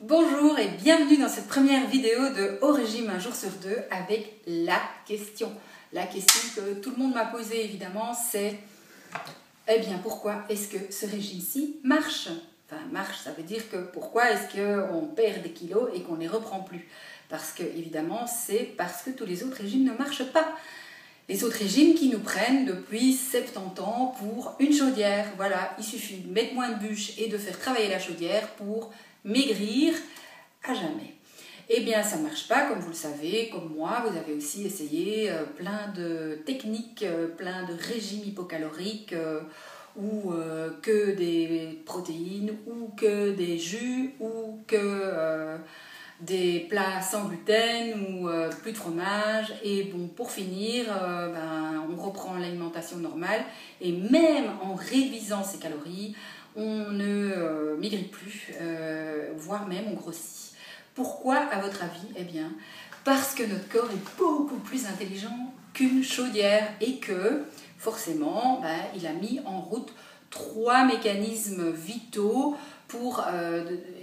Bonjour et bienvenue dans cette première vidéo de Au régime un jour sur deux avec la question. La question que tout le monde m'a posée évidemment, c'est pourquoi est-ce que ce régime-ci marche? Enfin marche, ça veut dire que pourquoi est-ce qu'on perd des kilos et qu'on ne les reprend plus? Parce que évidemment c'est parce que tous les autres régimes ne marchent pas. Les autres régimes qui nous prennent depuis 70 ans pour une chaudière. Voilà, il suffit de mettre moins de bûches et de faire travailler la chaudière pour maigrir à jamais. Eh bien, ça ne marche pas, comme vous le savez, comme moi, vous avez aussi essayé plein de techniques, plein de régimes hypocaloriques, ou que des protéines, ou que des jus, ou que des plats sans gluten, ou plus de fromage. Et bon, pour finir, on reprend l'alimentation normale, et même en réduisant ses calories, on ne maigrit plus, voire même on grossit. Pourquoi, à votre avis? Eh bien, parce que notre corps est beaucoup plus intelligent qu'une chaudière et que, forcément, il a mis en route 3 mécanismes vitaux pour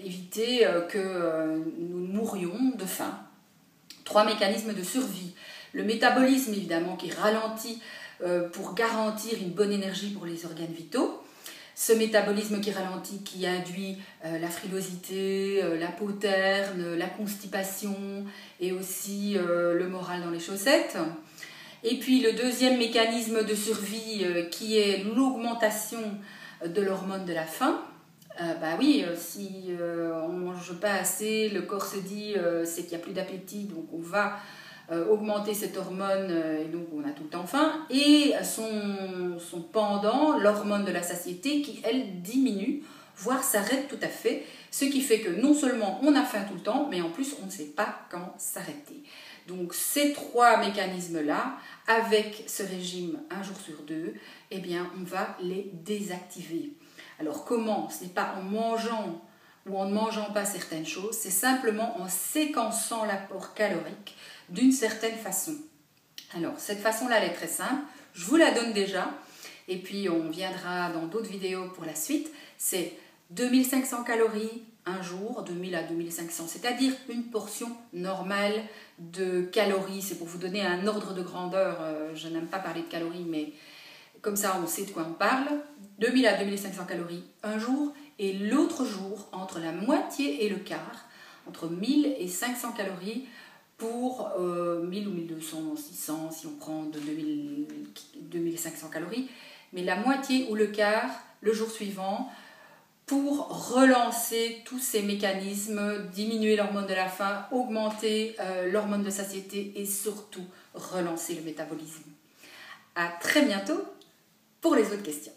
éviter que nous mourions de faim. 3 mécanismes de survie. Le métabolisme, évidemment, qui ralentit pour garantir une bonne énergie pour les organes vitaux. Ce métabolisme qui ralentit, qui induit la frilosité, la peau terne, la constipation et aussi le moral dans les chaussettes. Et puis le deuxième mécanisme de survie qui est l'augmentation de l'hormone de la faim. Si on ne mange pas assez, le corps se dit c'est qu'il n'y a plus d'appétit, donc on va augmenter cette hormone et donc on a tout le temps faim, et son pendant, l'hormone de la satiété, qui elle diminue, voire s'arrête tout à fait, ce qui fait que non seulement on a faim tout le temps, mais en plus on ne sait pas quand s'arrêter. Donc ces 3 mécanismes-là, avec ce régime un jour sur deux, eh bien on va les désactiver. Alors comment? Ce n'est pas en mangeant ou en ne mangeant pas certaines choses, c'est simplement en séquençant l'apport calorique d'une certaine façon. Alors, cette façon-là, elle est très simple. Je vous la donne déjà. Et puis, on viendra dans d'autres vidéos pour la suite. C'est 2500 calories un jour, 2000 à 2500. C'est-à-dire une portion normale de calories. C'est pour vous donner un ordre de grandeur. Je n'aime pas parler de calories, mais comme ça, on sait de quoi on parle. 2000 à 2500 calories un jour. Et l'autre jour, entre la moitié et le quart, entre 1000 et 500 calories pour 1000 ou 1200, 600 si on prend de 2500 calories, mais la moitié ou le quart le jour suivant pour relancer tous ces mécanismes, diminuer l'hormone de la faim, augmenter l'hormone de satiété et surtout relancer le métabolisme. À très bientôt pour les autres questions.